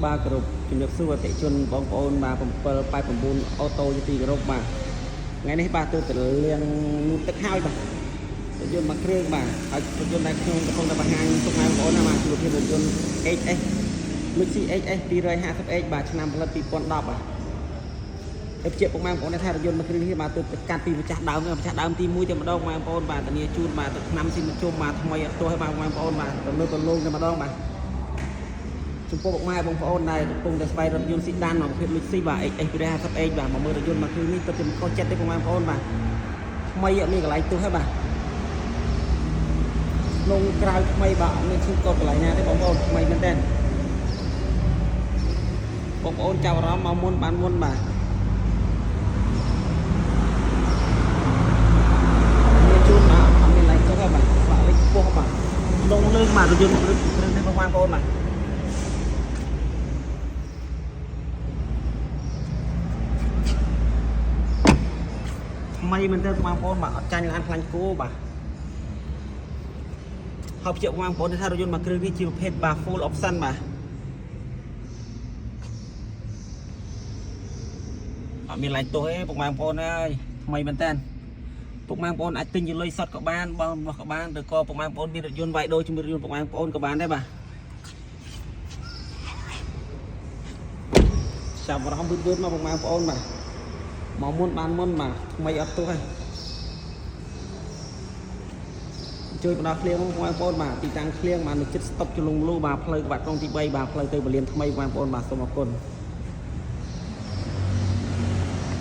ba groupជំរាបសួរអតិជនបងប្អូនបាទ789អូតូជាទីគោរពបាទថ្ងៃនេះបាទទើបតែលៀងនូទឹកហើយបាទរថយន្តមួយគ្រឿងបាទហើយរថយន្តដែលខ្ញុំកំពុងតែបង្ហាញទុកឲ្យបងប្អូនណាបាទគឺភាពរថយន្ត HS Luxy HS 250H បាទឆ្នាំផលិត2010បាទតែជាពុកម៉ែបងប្អូនថារថយន្តមួយគ្រឿងនេះបាទទើបតែកាត់ពីម្ចាស់ដើមទី1តែម្ដងបងប្អូនបាទធានាជូនបាទទឹកឆ្នាំស៊ីមជុំបាទថ្មីអត់ទោះឲ្យបងប្អូនបាទទៅលើប្រឡងតែម្ដងបាទចំពោះពុកម៉ែបងប្អូនដែលកំពុងតែស្វែងរករថយន្តស៊ីដានមកប្រភេទ Luxy បាទ HS 250H បាទមកមើលរថយន្តមួយគ្រឿងនេះទៅជាខុសចិត្តទេបងប្អូនបាទថ្មីអត់មានកន្លែងទោះហើយបាទក្នុងក្រៅថ្មីបាទអត់មានឈឺកត់កន្លែងណាទេបងប្អូនថ្មីមែនតើបងប្អូនចាប់អារម្មណ៍មកមុនបានមុនបាទមានជូនបាទអត់មានឡៃទោះហើយបាទបាក់លេខពោះបាទលងលើបាទរថយន្តគ្រឿងនេះបងប្អូនបាទថ្មីមែនតើបងប្អូនបាទអត់ចាញ់ឡានខ្លាញ់គោបាទហើយភ្ជាប់បងប្អូនថារថយន្តមួយគ្រឿងនេះជាប្រភេទបាទ full option បាទអត់មានឡាញទោះទេពុកម៉ែបងប្អូនអើយថ្មីមែនតើពុកម៉ែបងប្អូនអាចទិញជាលុយសុទ្ធក៏បានបងក៏បានឬក៏ពុកម៉ែបងប្អូនមានរថយន្តវាយដូរជាមួយរថយន្តពុកម៉ែបងប្អូនក៏បានដែរបាទចាប់អារម្មណ៍យឺតមកពុកម៉ែបងប្អូនបាទមកមុនបានមុនបាទថ្មីអត់ទោះទេជួយបណ្ដោះឃ្លៀងបងប្អូនបាទទីតាំងឃ្លៀងបាទនៅជិតស្តុបជលុងលូបាទផ្លូវក្បាត់ក្រុងទី3បាទផ្លូវទៅពលានថ្មីបងប្អូនបាទសូមអរគុណ